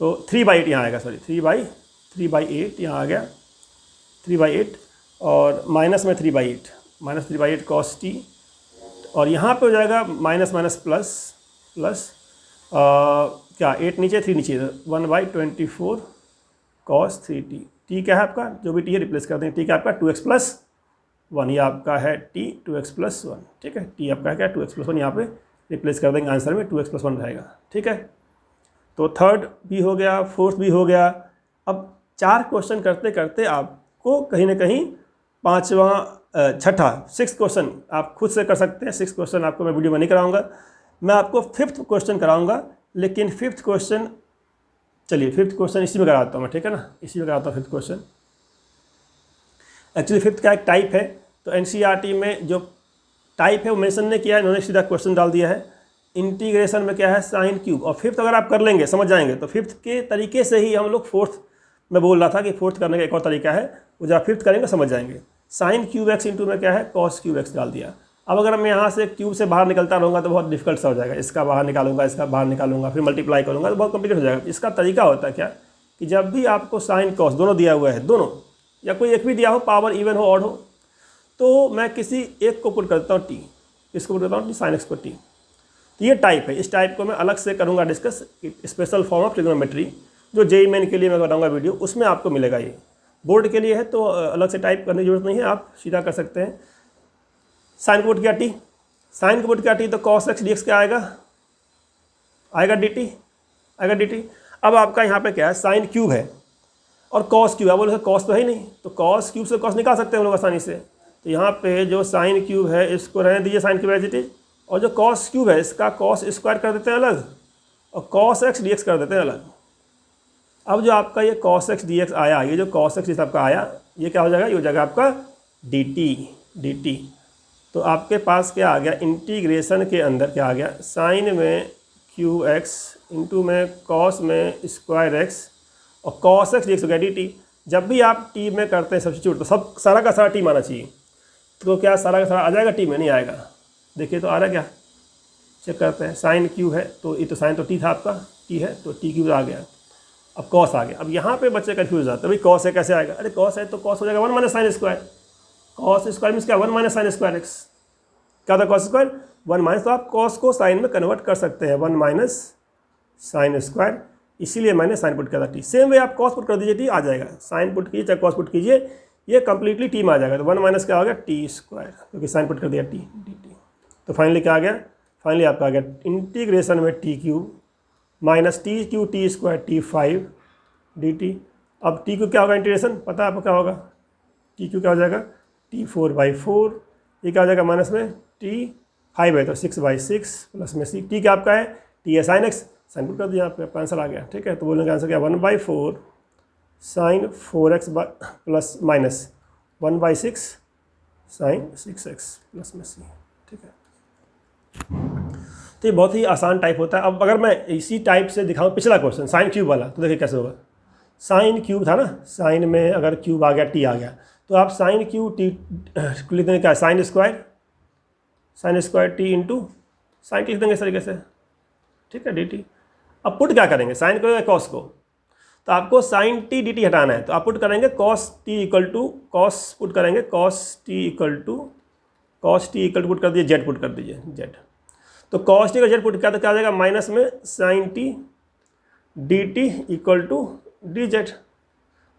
S1: तो 3/8 यहाँ आएगा, सॉरी 3/8 यहाँ आ गया, 3/8 और माइनस में 3/8 कॉस टी, और यहाँ पे हो जाएगा माइनस माइनस प्लस क्या 8 नीचे 3 नीचे, 1/24 कॉस 3t, टी क्या है आपका, जो भी टी है रिप्लेस कर देंगे, टी क्या आपका 2x+1, ये आपका है t 2x+1, ठीक है। टी आपका क्या 2x+1, यहाँ पे रिप्लेस कर देंगे आंसर में 2x+1 रहेगा, ठीक है। तो थर्ड भी हो गया, फोर्थ भी हो गया। अब 4 क्वेश्चन करते करते आपको कहीं ना कहीं 6th क्वेश्चन आप खुद से कर सकते हैं। 6th क्वेश्चन आपको मैं वीडियो में नहीं कराऊंगा, मैं आपको 5th क्वेश्चन कराऊंगा, लेकिन 5th क्वेश्चन, चलिए 5th क्वेश्चन इसी में कराता हूँ मैं, ठीक है ना, इसी में कराता हूँ 5th क्वेश्चन। एक्चुअली 5th का एक टाइप है, तो एनसीईआरटी में जो टाइप है वो मेंशन नहीं किया है, इन्होंने सीधा क्वेश्चन डाल दिया है। इंटीग्रेशन में क्या है, साइन क्यूब, और 5th अगर आप कर लेंगे समझ जाएंगे, तो 5th के तरीके से ही हम लोग 4th में बोल रहा था कि 4th करने का एक और तरीका है, वो जब 5th करेंगे समझ जाएंगे। साइन क्यूब एक्स इंटू में क्या है कॉस क्यूब एक्स डाल दिया। अब अगर मैं यहाँ से क्यूब से बाहर निकलता रहूँगा तो बहुत डिफिकल्ट सा हो जाएगा, इसका बाहर निकालूंगा, इसका बाहर निकालूंगा, फिर मल्टीप्लाई करूँगा तो बहुत कॉम्प्लिकेट हो जाएगा। इसका तरीका होता है क्या कि जब भी आपको साइन कॉस दोनों दिया हुआ है, दोनों या कोई एक भी दिया हो, पावर इवन हो ऑड हो, तो मैं किसी एक को पुट करता हूँ टी, इसको पुट करता हूँ टी साइन एक्स को टी। तो ये टाइप है, इस टाइप को मैं अलग से करूँगा discuss, special form of trigonometry जो जेईई मेन के लिए मैं बताऊँगा वीडियो, उसमें आपको मिलेगा। ये बोर्ड के लिए है तो अलग से टाइप करने की जरूरत नहीं है, आप सीधा कर सकते हैं। साइन को पुट किया टी, साइन को पुट किया टी तो कॉस एक्स डी एक्स क्या आएगा डी टी, आएगा डी टी। अब आपका यहाँ पे क्या है साइन क्यूब है और कॉस क्यूब है, बोले कॉस तो है ही नहीं, तो कॉस क्यूब से कॉस निकाल सकते हैं हम लोग आसानी से। तो यहाँ पे जो साइन क्यूब है इसको रहने दीजिए sine cube as it is, और जो कॉस क्यूब है इसका कॉस स्क्वायर कर देते हैं अलग और कॉस एक्स डी एक्स कर देते हैं अलग। अब जो आपका ये कॉस एक्स डी एक्स आया, ये जो कॉस एक्स आपका आया, ये क्या हो जाएगा, ये हो जाएगा आपका डी टी। तो आपके पास क्या आ गया, इंटीग्रेशन के अंदर क्या आ गया, साइन में क्यू एक्स इंटू में कॉस में स्क्वायर एक्स और कॉस एक्स डी एक्स हो गया डी टी। जब भी आप टी में करते हैं सब्स्टिट्यूट तो सब सारा का सारा टी माना चाहिए, तो क्या सारा का सारा आ जाएगा टी में, नहीं आएगा। देखिए तो आ रहा क्या, चेक करते हैं। साइन क्यू है तो ये तो साइन तो टी था आपका, टी है तो टी क्यू आ गया, अब कॉस आ गया। अब यहाँ पे बच्चे कन्फ्यूज जाते हैं, भाई कॉस है कैसे आएगा, अरे कॉस है तो कॉस हो जाएगा 1 minus sine square, cos square means क्या 1 माइनस साइन स्क्वायर एक्स, क्या था कॉस स्क्वायर 1 माइनस, तो आप कॉस को साइन में कन्वर्ट कर सकते हैं 1 माइनस साइन स्क्वायर, इसीलिए मैंने साइन पुट किया था टी। सेम वे आप कॉस पुट कर दीजिए टी आ जाएगा, साइन पुट कीजिए चाहे कॉस पुट कीजिए, ये कंप्लीटली टी में आ जाएगा। तो 1 माइनस क्या हो गया टी स्क्वायर, क्योंकि साइन पुट कर दिया टी डी टी। तो फाइनली क्या आ गया, फाइनली आपका आ गया इंटीग्रेशन में T cube minus T Q T square T 5 D T. अब टी क्यू क्या होगा इंटीग्रेशन, पता है आपको क्या होगा, टी क्यू क्या हो जाएगा टी 4/4, ये क्या हो जाएगा माइनस में टी 5 है तो 6/6 प्लस में सी, टी क्या आपका है टी है साइन एक्स, साइन पुट कर दिया आपका आंसर आ गया। ठीक है, तो बोलने का आंसर क्या 1/4 sine 4x plus minus 1/6 sine 6x plus में सी। ठीक है, तो ये बहुत ही आसान टाइप होता है। अब अगर मैं इसी टाइप से दिखाऊं पिछला क्वेश्चन साइन क्यूब वाला, तो देखिए कैसे होगा। साइन क्यूब था ना, साइन में अगर क्यूब आ गया टी आ गया, तो आप साइन क्यूब टी लिख देंगे क्या sine square T into sine लिख देंगे इस तरीके से। ठीक है डी टी। अब पुट क्या करेंगे साइन को या कॉस को, तो आपको साइन टी डी टी हटाना है, तो आप पुट करेंगे cos t equal to cos put करेंगे cos t equal to put कर दीजिए जेड पुट कर दीजिए जेड। तो कॉस टी का जेड पुट किया तो क्या आ जाएगा माइनस में sine t d t equal to d z,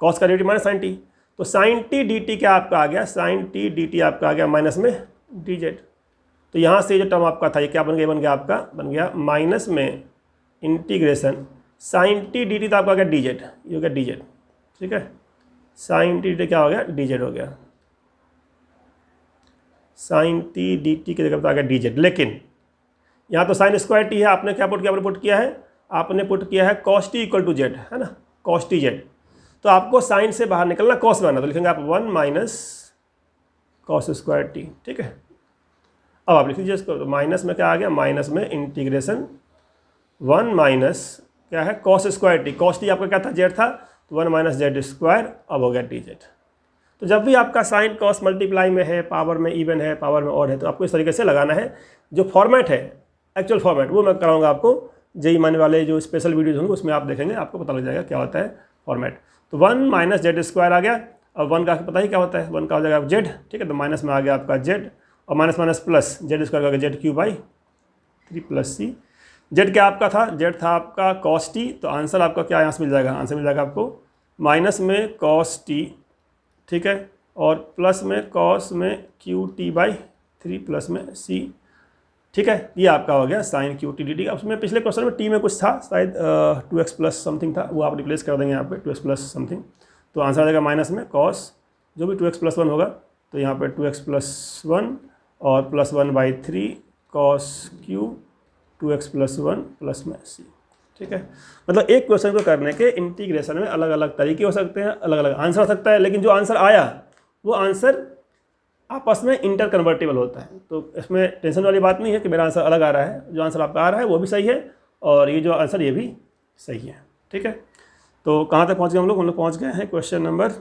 S1: cos का d t minus sine t, तो साइन टी डी टी क्या आपका आ गया साइन टी डी टी आपका आ गया माइनस में डी जेड। तो यहाँ से जो टर्म आपका था ये क्या बन गया आपका बन गया माइनस में integration sine t d t तो आपका आ गया डी जेड, ये हो गया डी जेड। ठीक है, साइन टी डी क्या हो गया डी जेड हो गया, साइन टी डी टी की जगह पर आ गया डी जेड। लेकिन यहाँ तो साइन स्क्वायर टी है, आपने क्या पुट किया, आपने पुट किया है आपने पुट किया है cos t equal to z, है ना कॉस टी जेड। तो आपको साइन से बाहर निकलना कॉस में आना, तो लिखेंगे आप 1 माइनस कॉस स्क्वायर टी। ठीक है, अब आप लिख लीजिए इसको, तो माइनस में क्या आ गया माइनस में इंटीग्रेशन 1 माइनस क्या है cos square T, cos T आपका क्या था जेड था, तो 1 माइनस जेड स्क्वायर अब हो गया डी जेड। तो जब भी आपका साइन कॉस मल्टीप्लाई में है, पावर में इवन है, पावर में ऑड है, तो आपको इस तरीके से लगाना है। जो फॉर्मेट है एक्चुअल फॉर्मेट वो मैं कराऊंगा आपको, जेईई माने वाले जो स्पेशल वीडियोज होंगे उसमें आप देखेंगे, आपको पता लग जाएगा क्या होता है फॉर्मेट। तो 1 माइनस जेड स्क्वायर आ गया, अब 1 का पता ही क्या होता है, 1 का हो जाएगा जेड। ठीक है, तो माइनस में आ गया आपका जेड और minus minus plus Z square का Z Q by 3 plus C. Z क्या आपका था, जेड था आपका कॉस टी, तो आंसर आपका क्या यहाँ से मिल जाएगा, आंसर मिल जाएगा आपको माइनस में कॉस टी, ठीक है, और प्लस में कॉस में क्यू टी बाई 3 प्लस में सी। ठीक है, ये आपका हो गया sine cube t d t. उसमें पिछले क्वेश्चन में टी में कुछ था शायद 2x प्लस समथिंग था, वो आप रिप्लेस कर देंगे यहाँ पे 2x प्लस समथिंग, तो आंसर आ जाएगा माइनस में कॉस जो भी 2x प्लस 1 होगा, तो यहाँ पे 2x प्लस 1 और plus 1/3 cos Q 2x plus 1 plus में सी। ठीक है, मतलब एक क्वेश्चन को करने के इंटीग्रेशन में अलग अलग तरीके हो सकते हैं, अलग अलग आंसर हो सकता है, लेकिन जो आंसर आया वो आंसर आपस में इंटर कन्वर्टेबल होता है। तो इसमें टेंशन वाली बात नहीं है कि मेरा आंसर अलग आ रहा है, जो आंसर आपका आ रहा है वो भी सही है और ये जो आंसर ये भी सही है। ठीक है, तो कहाँ तक पहुँच गए हम लोग पहुँच गए हैं क्वेश्चन नंबर